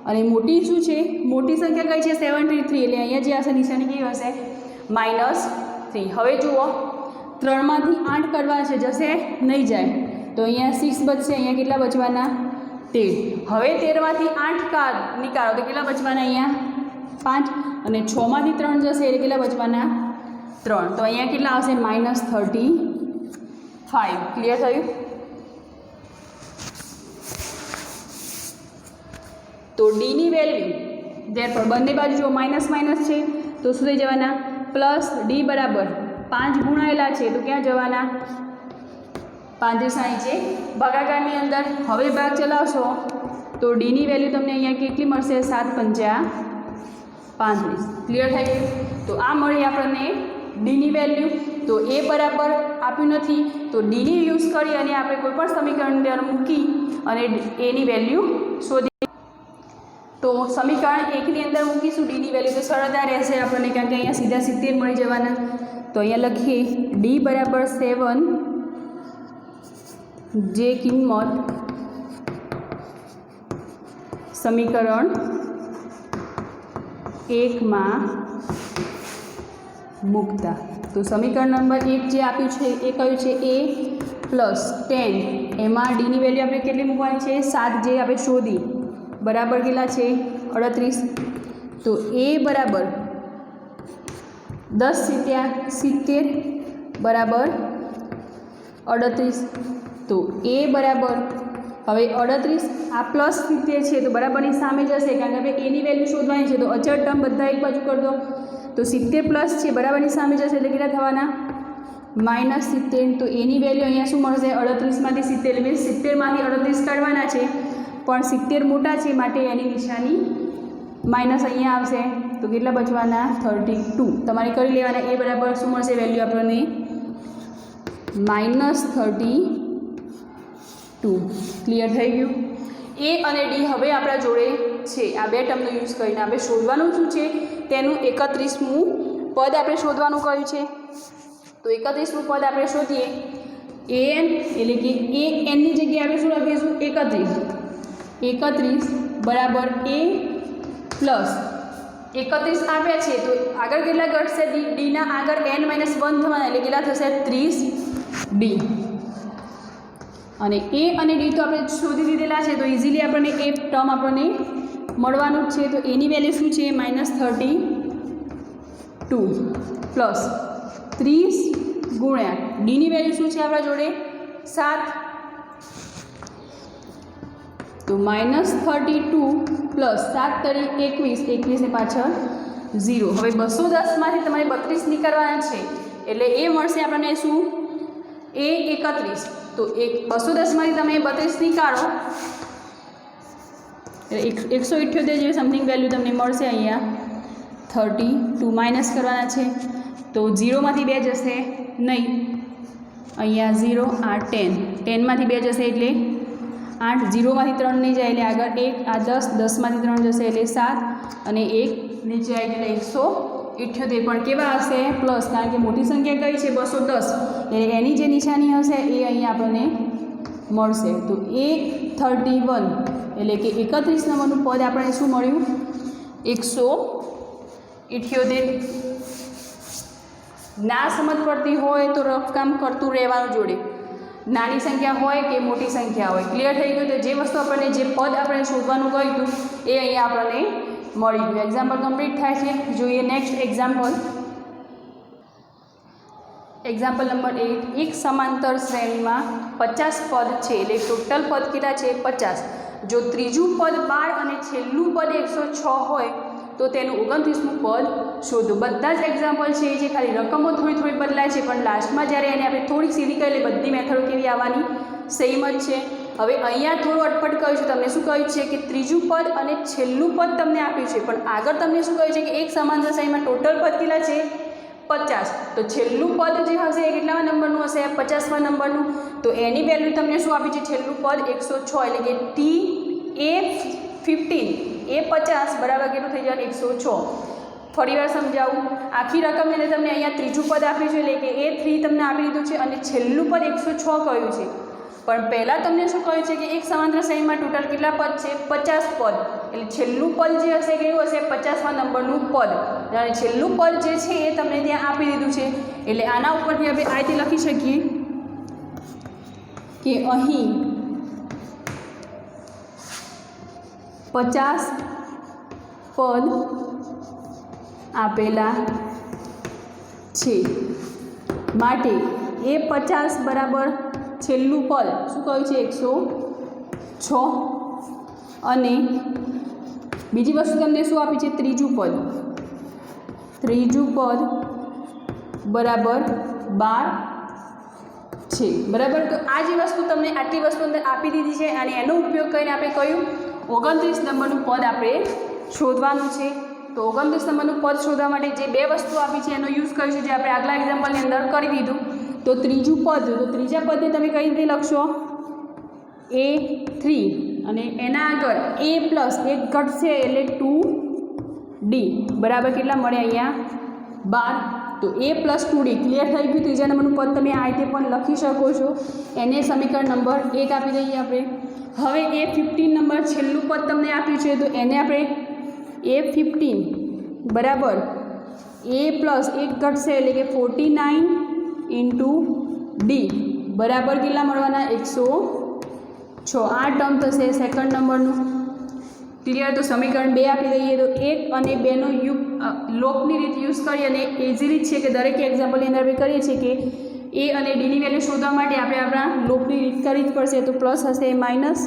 અને મોટી શું છે, મોટી સંખ્યા કઈ છે 73 એટલે અહીંયા જે હશે નિશાની કેવી હશે -3. હવે જુઓ 3માંથી 8 કરવા છે, જશે નહીં જાય તો અહીંયા 6 બચશે, અહીંયા કેટલા બચવાના 13. હવે 13માંથી 8 નીકાળો તો કેટલા બચવાના અહીંયા 5, અને 6માંથી 3 જશે એટલે કેટલા બચવાના 3. તો અહીંયા કેટલા આવશે -35. ક્લિયર થયું? તો ડીની વેલ્યુ ધેરફોર બંને બાજુ જો માઇનસ છે તો શું થઈ જવાના પ્લસ ડી બરાબર 5 ગુણાયેલા છે તો ક્યાં જવાના 5 નીચે ભાગાકારની અંદર. હવે ભાગ ચલાવશો તો ડીની વેલ્યુ તમને અહીંયા કેટલી મળશે 7 × 5 = 35. ક્લિયર થઈ ગયું? તો આ મળી આપણને ડીની વેલ્યુ. તો એ બરાબર આપ્યું નથી તો ડીની યુઝ કરી અને આપણે કોઈપણ સમીકરણની અંદર મૂકી અને એની વેલ્યુ શોધી. તો સમીકરણ 1ની અંદર મૂકીશું ડીની વેલ્યુ તો સરળતા રહેશે આપણને, કારણ કે અહીંયા સીધા 70 મળી જવાના. તો અહીંયા લખીએ ડી બરાબર 7, જે કિંમત સમીકરણ 1માં મૂકતા. તો સમીકરણ નંબર 1 જે આપ્યું છે એ કયું છે A + 10, એમાં ડીની વેલ્યુ આપણે કેટલી મૂકવાની છે 7, જે આપણે શોધી બરાબર કેટલા છે 38. તો A બરાબર 10 × 70 બરાબર 38. તો A બરાબર હવે 38 આ +70 છે તો બરાબરની સામે જશે, કારણ કે આપણે એની વેલ્યુ શોધવાની છે. તો અચળ ટર્મ બધા એક બાજુ કરી દો તો 70 છે બરાબરની સામે જશે એટલે કેટલા થવાના -70. તો એની વેલ્યુ અહીંયા શું મળશે 38માંથી 70 મીન્સ 70માંથી 38 કાઢવાના છે, પણ 70 મોટા છે માટે એની નિશાની માઇનસ અહીંયા આવશે. તો કેટલા બચવાના 32. તમારે કરી લેવાના. એ બરાબર શું મળશે વેલ્યુ આપણને -32. ક્લિયર થઈ ગયું? એ અને ડી હવે આપણા જોડે છે. આ બે ટર્મનો યુઝ કરીને આપણે શોધવાનું શું છે તેનું 31મું પદ આપણે શોધવાનું કહ્યું છે. તો 31મું પદ આપણે શોધીએ an એટલે કે એ એનની જગ્યાએ આપણે શું લખીશું 31 બરાબર A પ્લસ 31 આપ્યા છે તો આગળ કેટલા ઘટશે ડીના આગળ n - 1 થવાના એટલે કેટલા થશે 30D. અને એ અને ડી તો આપણે શોધી દીધેલા છે, તો ઇઝીલી આપણને એ ટર્મ આપણને મળવાનું જ છે. તો એની વેલ્યુ શું છે? -32 પ્લસ 30 ગુણ્યા ડીની વેલ્યુ શું છે આપણા જોડે? 7. તો -32 પ્લસ 7 તરી 21, 21 ને પાછળ 0. હવે 210માંથી તમારે 32 નીકળવાના છે, એટલે એ મળશે આપણને શું? એ 31. તો 210માંથી તમે 32 નીકાળો એટલે 178 જેવી સમથિંગ વેલ્યુ તમને મળશે. અહીંયા 32 માઇનસ કરવાના છે, તો 0માંથી 2 જશે નહીં, અહીંયા 0, આ 10, 10માંથી 2 જશે એટલે 8, 0માંથી 3 નહીં જાય એટલે આગળ 1, આ 10, 10માંથી 3 જશે એટલે 7 અને 1 નીચે આવી એટલે 178. પણ કેવા હશે? પ્લસ, કારણ કે મોટી સંખ્યા કઈ છે? 210, એટલે એની જે નિશાની હશે એ અહીંયા આપણને મળશે. તો A31 એટલે કે 31 નંબરનું પદ આપણને શું મળ્યું? 178. ના સમજ પડતી હોય તો રફ કામ કરતું રહેવાનું જોડે, નાની સંખ્યા હોય કે મોટી સંખ્યા હોય. ક્લિયર થઈ ગયું? તો જે વસ્તુ આપણને જે પદ આપણે શોધવાનું કહ્યું હતું એ અહીંયા આપણને મળી ગયું. એક્ઝામ્પલ કમ્પ્લીટ થાય છે. જોઈએ નેક્સ્ટ એક્ઝામ્પલ. Example number 8. એક સમાંતર શ્રેણીમાં 50 પદ છે, એટલે ટોટલ પદ કેટલા છે? 50. જો ત્રીજું પદ 12 અને છેલ્લું પદ 106 હોય તો તેનું 29મું પદ શોધો. બધા જ એક્ઝામ્પલ છે જે ખાલી રકમો થોડી બદલાય છે, પણ લાસ્ટમાં જ્યારે એને આપણે થોડીક સીધી કરી એટલે બધી મેથડો કેવી આવવાની? સેમ જ છે. હવે અહીંયા થોડું અટપટ કહ્યું છે. તમને શું કહ્યું છે કે ત્રીજું પદ અને છેલ્લું પદ તમને આપ્યું છે, પણ આગળ તમને શું કહ્યું છે કે એક સમાંતર શ્રેણીમાં ટોટલ પદ કેટલા છે? 50. તો છેલ્લું પદ જે હશે એ કેટલામાં નંબરનું હશે? 50મા નંબરનું. તો એની વેલ્યુ તમને શું આપી છે? છેલ્લું પદ 106, એટલે કે T15 એ 50 બરાબર કેટલું થઈ જાય? 106. ફરીવાર સમજાવું. આખી રકમ એટલે તમને અહીંયા ત્રીજું પદ આપ્યું છે, એટલે કે A3 તમને આપી દીધું છે અને છેલ્લું પદ 106 કહ્યું છે. પણ પહેલાં તમને શું કહ્યું છે કે એક સમાંતર શ્રેણીમાં ટોટલ કેટલા પદ છે? 50 પદ. એટલે છેલ્લું પદ જે હશે કેવું હશે? 50મા નંબરનું પદ. અને છેલ્લું પદ જે છે એ તમને ત્યાં આપી દીધું છે, એટલે આના ઉપરથી આપણે આ રીતે લખી શકીએ કે અહીં 50 પદ આપેલા છે, માટે એ 50 બરાબર છેલ્લું પદ શું કહ્યું છે? 106. અને બીજી વસ્તુ તમને શું આપી છે? ત્રીજું પદ બરાબર 12 છે. બરાબર. તો આ જે વસ્તુ તમને આટલી વસ્તુ અંદર આપી દીધી છે અને એનો ઉપયોગ કરીને આપણે કયું 29 નંબરનું પદ આપણે શોધવાનું છે. તો 29 નંબરનું પદ શોધવા માટે જે બે વસ્તુ આપી છે એનો યુઝ કરીશું, જે આપણે આગલા એક્ઝામ્પલની અંદર કરી દીધું. તો ત્રીજું પદ, તો ત્રીજા પદને તમે કઈ રીતે લખશો? A3 અને એના આગળ A પ્લસ 1 ઘટશે એટલે 2D બરાબર કેટલા મળે? અહીંયા 12. તો A પ્લસ 2D ક્લિયર થઈ ગયું. ત્રીજા નંબરનું પદ તમે આ રીતે પણ લખી શકો છો. એને સમીકરણ નંબર 1 આપી દઈએ આપણે. હવે A15 નંબર છેલ્લું પદ તમને આપ્યું છે, તો એને આપણે A15 બરાબર A પ્લસ 1 ઘટશે એટલે કે 49 × D બરાબર કેટલા મળવાના? 106. આ ટર્મ થશે સેકન્ડ નંબરનું. ક્લિયર? તો સમીકરણ 2 આપી દઈએ. તો 1 અને 2નો લોપની રીત યુઝ કરી અને ઇઝીલી છે કે દરેક એક્ઝામ્પલની અંદર આપણે કરીએ છીએ કે એ અને ડીની વેલ્યુ શોધવા માટે આપણે આપણા લોપની રીત કરવી જ પડશે. તો પ્લસ હશે એ માઇનસ,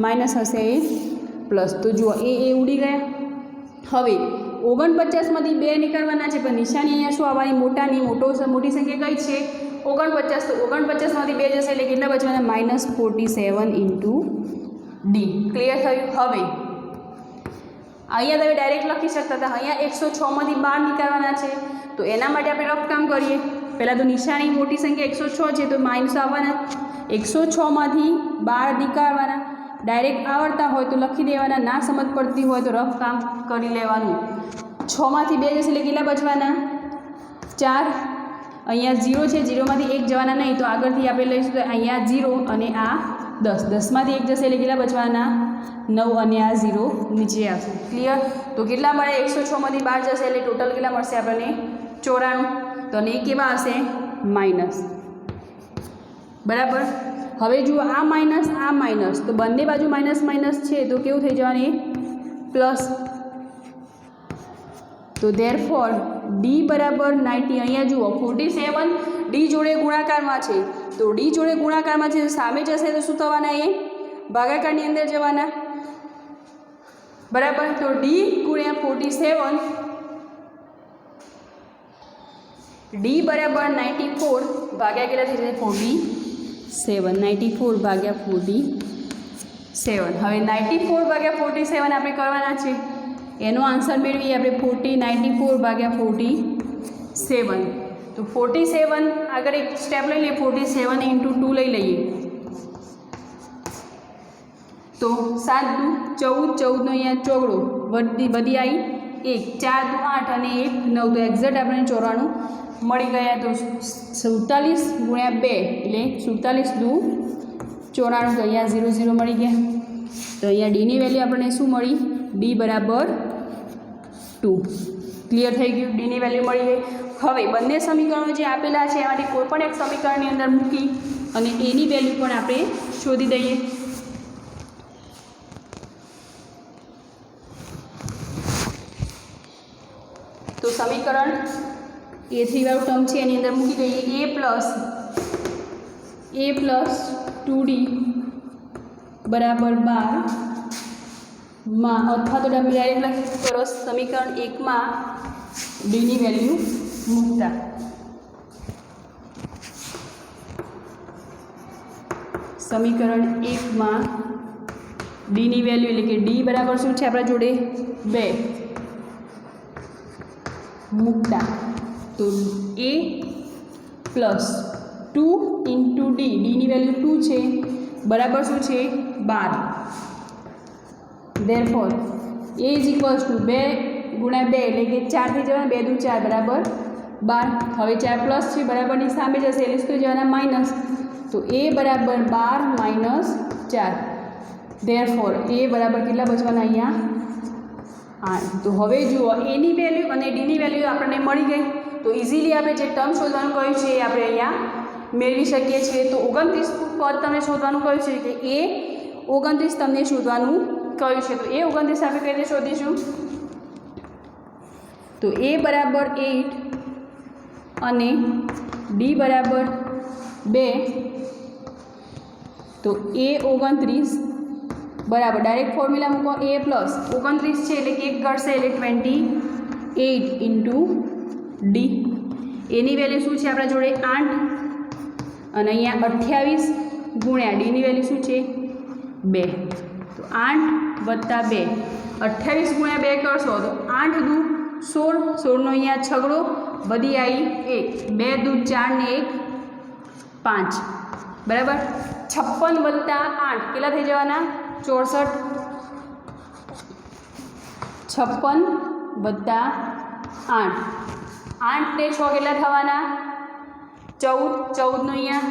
માઇનસ હશે એ પ્લસ. તો જુઓ એ ઉડી ગયા. હવે 49માંથી 2 નીકળવાના છે, પણ નિશાની અહીંયા શું આવવાની? મોટી સંખ્યા કઈ છે? 49. તો 49માંથી 2 જશે એટલે કેટલા બચવાના? -47 × D. ક્લિયર થયું? હવે અહીંયા તમે ડાયરેક્ટ લખી શકતા હતા. અહીંયા 106માંથી 12 નીકળવાના છે, તો એના માટે આપણે રફ કામ કરીએ. પહેલાં તો નિશાની મોટી સંખ્યા 106 છે, તો માઇનસ આવવાના. 106માંથી 12 નીકાળવાના. ડાયરેક્ટ આવડતા હોય તો લખી દેવાના, ના સમજ પડતી હોય તો રફ કામ કરી લેવાનું. 6માંથી 2 જશે એટલે કેટલા બચવાના? 4. અહીંયા 0 છે, 0માંથી 1 જવાના નહીં, તો આગળથી આપણે લઈશું તો અહીંયા 0 અને આ 10. 10માંથી 1 જશે એટલે કેટલા બચવાના? 9 અને આ 0 નીચે આવશે. ક્લિયર? તો કેટલા મળે? 106માંથી 12 જશે એટલે ટોટલ કેટલા મળશે આપણને? 94. તો અને એ કેવા હશે? માઇનસ. બરાબર. હવે જુઓ આ માઇનસ તો બંને બાજુ માઇનસ માઇનસ છે તો કેવું થઈ જવાનું એ પ્લસ. તો ધેરફોર ડી બરાબર 90. અહીંયા જુઓ 47 ડી જોડે ગુણાકારમાં છે તો ડી જોડે ગુણાકારમાં છે સામે જશે તો શું થવાના એ ભાગાકારની અંદર જવાના બરાબર. તો ડી ગુણ્યા 47 ડી બરાબર 94 ભાગ્યા કેટલા થઈ જશે 47. 94 ભાગ્યા 47. હવે 94 ભાગ્યા 47 આપણે કરવાના છે એનો આન્સર મેળવીએ આપણે 94 ભાગ્યા 47. તો 47 આગળ એક સ્ટેપ લઈ લઈએ 47 × 2 લઈ લઈએ તો 7 દુ 14 14નો અહીંયા ચોગડો બધી આવી 1 4 દુ 8 અને 1 9 તો એક્ઝેક્ટ આપણે 94 મળી ગયા. તો 47 × 2 એટલે 47 દુ 94 તો અહીંયા 0 0 મળી ગયા. તો અહીંયા ડીની વેલ્યુ આપણને શું મળી ડી બરાબર 2. ક્લિયર થઈ ગયું. ડીની વેલ્યુ મળી ગઈ. હવે બંને સમીકરણો જે આપેલા છે એમાંથી કોઈ પણ એક સમીકરણની અંદર મૂકી અને એની વેલ્યુ પણ આપણે શોધી દઈએ. તો સમીકરણ A3 વાળું ટર્મ છે એની અંદર મૂકી દઈએ a પ્લસ 2d બરાબર 12 માં અથવા તો તમે ડાયરેક્ટ લખી કરો સમીકરણ 1 માં ડીની વેલ્યુ મૂકતા. સમીકરણ 1 માં ડીની વેલ્યુ એટલે કે ડી બરાબર શું છે આપણા જોડે 2 મૂકતા. તો a પ્લસ 2 × d ડીની વેલ્યુ 2 છે બરાબર શું છે 12. ધેરફોર a = 2 ગુણ્યા 2 એટલે કે 4 થઈ જવાના 2 દુ 4 બરાબર 12. હવે 4 પ્લસ છે બરાબરની સામે જશે એટલે શું જવાના માઇનસ. તો a બરાબર 12 - 4. ધેરફોર a બરાબર કેટલા બચવાના અહીંયા 8. તો હવે જુઓ એની વેલ્યુ અને ડીની વેલ્યુ આપણને મળી ગઈ. તો ઇઝીલી આપણે જે ટર્મ શોધવાનું કહ્યું છે એ આપણે અહીંયા મેળવી શકીએ છીએ. તો 29 પદ તમને શોધવાનું કહ્યું છે કે એ 29 તમને શોધવાનું કહ્યું છે. તો એ 29 આપણે કઈ રીતે શોધીશું તો a બરાબર 8 અને ડી બરાબર 2 તો a 29 બરાબર ડાયરેક્ટ ફોર્મ્યુલા મૂકો a પ્લસ 29 છે એટલે કે 1 ઘટશે એટલે 28 × d. એની વેલ્યુ શું છે આપણા જોડે 8 અને અહીંયા 28 ગુણ્યા ડીની વેલ્યુ શું છે 2. તો 8 + 2 28 ગુણ્યા 2 કરશો તો 8 દુ 16 16નો અહીંયા છગડો બધી આવી 1 2 દુ 4 ને 1 5 બરાબર. 56 + 8 કેટલા થઈ જવાના 64. 56 + 8 8 ને 6 કેટલા થવાના 14 14નો અહીંયા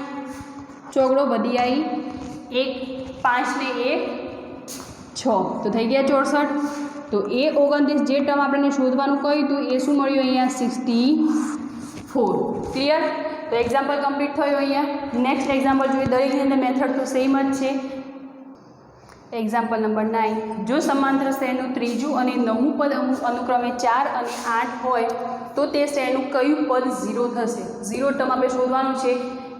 ચોગડો બધી આવી 1 5 ને 1 6 તો થઈ ગયા 64. તો એ 29 જે ટર્મ આપણને શોધવાનું કહ્યું હતું એ શું મળ્યું અહીંયા 64. ક્લિયર. તો એક્ઝામ્પલ કમ્પ્લીટ થયું. અહીંયા નેક્સ્ટ એક્ઝામ્પલ જોઈએ. દરેકની અંદર મેથડ તો સેમ જ છે. Example number 9. જો સમાંતર શ્રેણીનું ત્રીજું અને નવમું પદ અનુક્રમે 4 અને 8 હોય તો તે શ્રેણીનું કયું પદ 0 થશે. 0 ટર્મ આપણે શોધવાનું છે.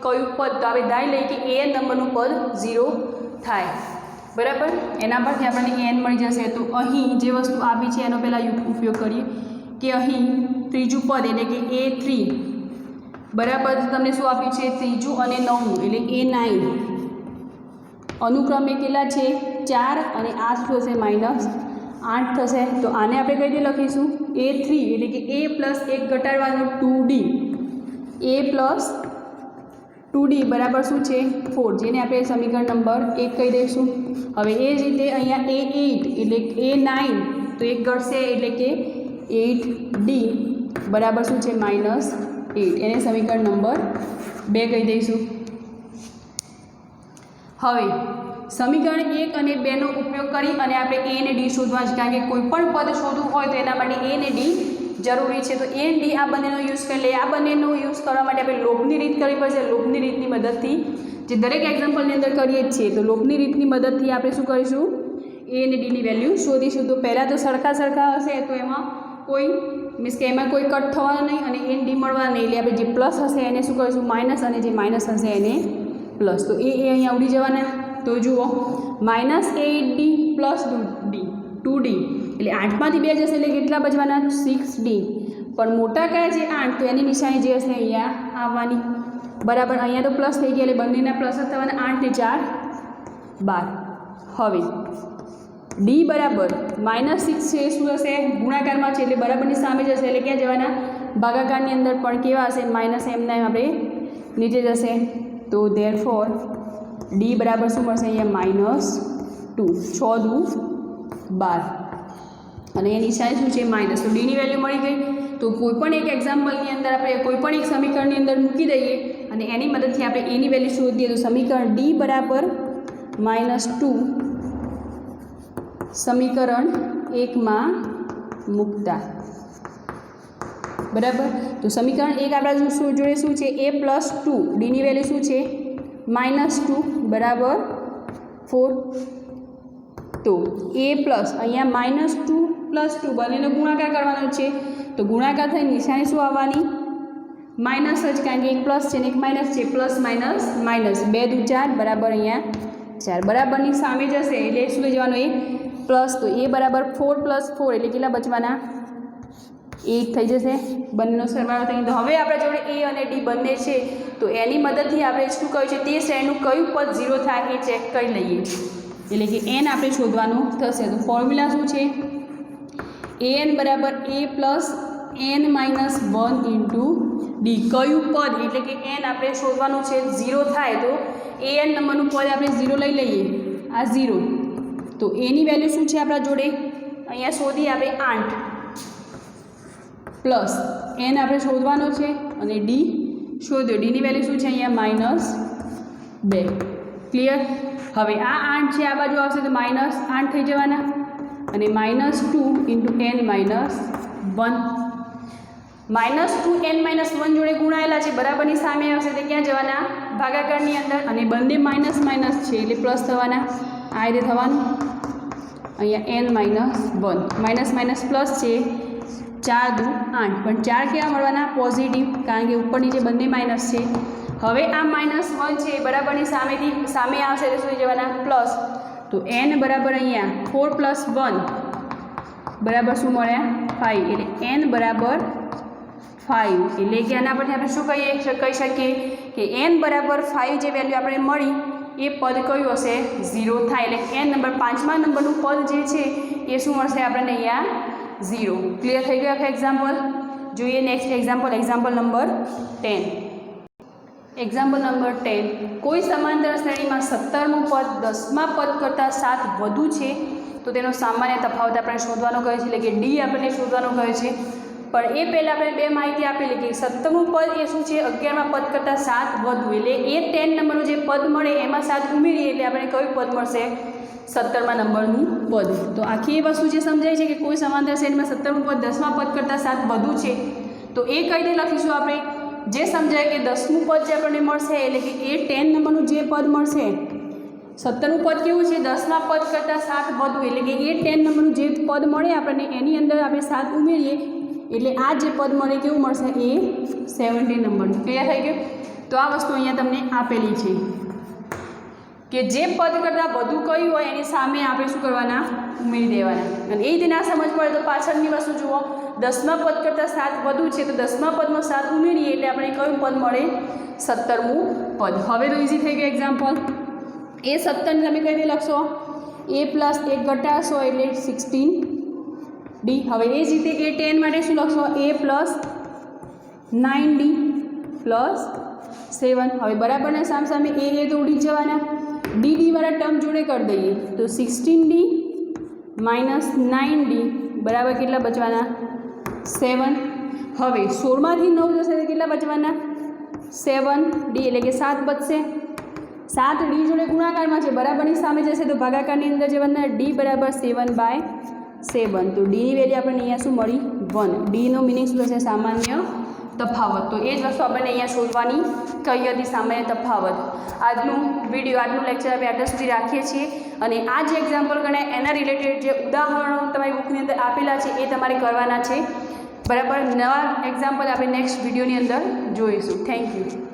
કયું પદ તો આપણે ધારી લઈએ કે એ નંબરનું પદ 0 થાય બરાબર. એના પરથી આપણને n મળી જશે. તો અહીં જે વસ્તુ આપી છે એનો પહેલાં ઉપયોગ કરીએ કે અહીં ત્રીજું પદ એટલે કે a3 બરાબર તમને શું આપ્યું છે ત્રીજું અને નવમું એટલે a9 અનુક્રમે કેટલા છે 4 અને આ શું થશે -8 થશે. તો આને આપણે કઈ રીતે લખીશું a3 એટલે કે a પ્લસ 1 ઘટાડવાનું 2d a પ્લસ 2d બરાબર શું છે 4 જેને આપણે સમીકરણ નંબર 1 કહી દઈશું. હવે એ જ રીતે અહીંયા a8 એટલે a9 તો 1 ઘટશે એટલે કે 8d બરાબર શું છે -8 એને સમીકરણ નંબર 2 કહી દઈશું. હવે સમીકરણ 1 અને 2 નો ઉપયોગ કરી અને આપણે a અને d શોધવા છે. કારણ કે કોઈ પણ પદ શોધવું હોય તો એના માટે a અને d જરૂરી છે. તો એ ડી આ બંનેનો યુઝ કરી લઈએ. આ બંનેનો યુઝ કરવા માટે આપણે લોપની રીત કરવી પડશે. લોપની રીતની મદદથી જે દરેક એક્ઝામ્પલની અંદર કરીએ જ છીએ, તો લોપની રીતની મદદથી આપણે શું કરીશું, એ અને ડીની વેલ્યુ શોધીશું. તો પહેલાં તો સરખા હશે તો એમાં કોઈ મીન્સ કે એમાં કોઈ કટ થવાનું નહીં અને એ ડી મળવાના નહીં. એટલે આપણે જે પ્લસ હશે એને શું કરીશું, માઇનસ, અને જે માઇનસ હશે એને પ્લસ. તો એ અહીંયા ઉડી જવાના. તો જુઓ -8D પ્લસ ડી 2D એટલે 8માંથી 2 જશે એટલે કેટલા બચવાના, 6D. પણ મોટા કયા છે 8, તો એની નિશાની જે હશે અહીંયા આવવાની. બરાબર, અહીંયા તો પ્લસ થઈ ગયા એટલે બંનેના પ્લસ જ થવાના. 8 ને 4 12. હવે ડી બરાબર -6 છે, શું હશે, ગુણાકારમાં છે એટલે બરાબરની સામે જશે એટલે ક્યાં જવાના, ભાગાકારની અંદર. પણ કેવા હશે, માઇનસ એમના એમ આપણે નીચે જશે. તો ધેરફોર ડી બરાબર શું મળશે અહીંયા, -2. 6 દુ 12 અને એ નિશાની શું છે, માઇનસ. તો ડીની વેલ્યુ મળી ગઈ. તો કોઈપણ એક એક્ઝામ્પલની અંદર આપણે કોઈપણ એક સમીકરણની અંદર મૂકી દઈએ અને એની મદદથી આપણે એની વેલ્યુ શોધીએ. તો સમીકરણ ડી બરાબર -2 સમીકરણ 1માં મૂકતા. બરાબર, તો સમીકરણ 1 આપણા જોડે શું છે, a + 2, ડીની વેલ્યુ શું છે, -2 બરાબર 4. તો a પ્લસ અહીંયા -2 + 2 બંનેનો ગુણાકાર કરવાનો છે. તો ગુણાકાર થઈને નિશાની શું આવવાની, માઇનસ જ, કારણ કે એક પ્લસ છે ને એક માઇનસ છે. પ્લસ માઇનસ માઇનસ 2 દુ 4 બરાબર અહીંયા 4. બરાબરની સામે જશે એટલે શું થઈ જવાનું, એ પ્લસ. તો એ બરાબર 4 + 4 એટલે કેટલા બચવાના, 8 થઈ જશે. બંનેનો સરવાળો થઈને. તો હવે આપણા જોડે એ અને ડી બંને છે. તો એની મદદથી આપણે શું કહ્યું છે, તે શ્રેણીનું કયું પદ 0 થાય એ ચેક કરી લઈએ. એટલે કે એન આપણે શોધવાનું થશે. તો ફોર્મ્યુલા શું છે, an બરાબર a + n - 1 ઇન્ટુ ડી. કયું પદ એટલે કે એન આપણે શોધવાનું છે, 0 થાય. તો an નંબરનું પદ આપણે 0 લઈ લઈએ, આ 0. તો એની વેલ્યુ શું છે આપણા જોડે, અહીંયા શોધીએ આપણે 8 પ્લસ એન આપણે શોધવાનો છે અને ડી શોધ્યો. ડીની વેલ્યુ શું છે અહીંયા, -2. ક્લિયર. હવે આ 8 છે આ બાજુ આવશે તો -8 થઈ જવાના અને -2 ઇન્ટુ n - 1. -2 n - 1 જોડે ગુણાયેલા છે, બરાબરની સામે આવશે તો ક્યાં જવાના, ભાગાકારની અંદર. અને બંને માઇનસ માઇનસ છે એટલે પ્લસ થવાના. આ રીતે થવાનું. અહીંયા n - 1 માઇનસ માઇનસ પ્લસ છે, 4 દુ 8. પણ 4 કેવા મળવાના, પોઝિટિવ, કારણ કે ઉપર નીચે બંને માઇનસ છે. હવે આ -1 છે બરાબરની સામે આવશે એટલે શું જવાના, પ્લસ. તો n બરાબર અહીંયા 4 + 1 બરાબર શું મળ્યા, 5. એટલે n બરાબર 5. એટલે કે આના પરથી આપણે શું કહી શકીએ કે n બરાબર 5 જે વેલ્યુ આપણે મળી એ પદ કયું હશે, 0 થાય. એટલે n નંબર 5મા નંબરનું પદ જે છે એ શું મળશે આપણને અહીંયા, 0. ક્લિયર થઈ ગયું આખા એક્ઝામ્પલ. જોઈએ next example number 10. Example number 10. કોઈ સમાંતર શ્રેણીમાં 17મું પદ 10મા પદ કરતાં 7 વધુ છે તો તેનો સામાન્ય તફાવત આપણે શોધવાનો કહે છે. એટલે કે ડી આપણને શોધવાનો કહે છે. પણ એ પહેલાં આપણે બે માહિતી આપેલી કે 17મું પદ એ શું છે, 11મા પદ કરતાં 7 વધુ. એટલે એ 10 નંબરનું જે પદ મળે એમાં 7 ઉમેરીએ એટલે આપણે કયું પદ મળશે, 17મા નંબરનું પદ. તો આખી એ વસ્તુ જે સમજાય છે કે કોઈ સમાંતર શ્રેણીમાં 17મું પદ 10મા પદ કરતાં 7 વધુ છે તો એ કઈ રીતે લખીશું આપણે, જે સમજાય કે 10મું પદ જે આપણને મળશે એટલે કે એ 10 નંબરનું જે પદ મળશે, 17મું પદ કેવું છે, 10મા પદ કરતાં 7 વધુ. એટલે કે એ 10 નંબરનું જે પદ મળે આપણને એની અંદર આપણે 7 ઉમેરીએ એટલે આ જે પદ મળે કેવું મળશે, એ 17 નંબરનું. ક્લિયર થઈ ગયું. તો આ વસ્તુ અહીંયા તમને આપેલી છે કે જે પદ કરતાં વધુ કયું હોય એની સામે આપણે શું કરવાના, ઉમેરી દેવાના. અને એ રીતે ના સમજ પડે તો પાછળની વસ્તુ જુઓ, 10મા પદ કરતાં 7 વધુ છે તો 10મા પદમાં 7 ઉમેરીએ એટલે આપણે કયું પદ મળે, 17મું પદ. હવે તો ઇઝી થઈ ગયું એક્ઝામ્પલ. એ 17 તમે કઈ રીતે લખશો, a + 1 ઘટાડશો એટલે 16d. હવે એ જ રીતે એ 10 માટે શું લખશો, a + 9d + 7. હવે બરાબરના સામસામે એ તો ઉડી જવાના, dd વાળા ટર્મ જોડે કરી દઈએ તો 16d - 9d બરાબર કેટલા બચવાના, 7. હવે 16માંથી 9 જશે તો કેટલા બચવાના, 7d એટલે કે 7 બચશે. 7d જોડે ગુણાકારમાં છે, બરાબરની સામે જશે તો ભાગાકારની અંદર જવાના, d બરાબર 7/7. 7. તો ડીની વેલ્યુ આપણને અહીંયા શું મળી 1. ડીનો મિનિંગ શું થશે સામાન્ય તફાવત. તો એ જ વસ્તુ આપણને અહીંયા શોધવાની કઈ હતી સામાન્ય તફાવત. આજનું લેક્ચર આપણે આટલા સુધી રાખીએ છીએ અને આ જે એક્ઝામ્પલ ગણાય એના રિલેટેડ જે ઉદાહરણો તમારી બુકની અંદર આપેલા છે એ તમારે કરવાના છે. બરાબર. નવા એક્ઝામ્પલ આપણે નેક્સ્ટ વિડીયોની અંદર જોઈશું. Thank you.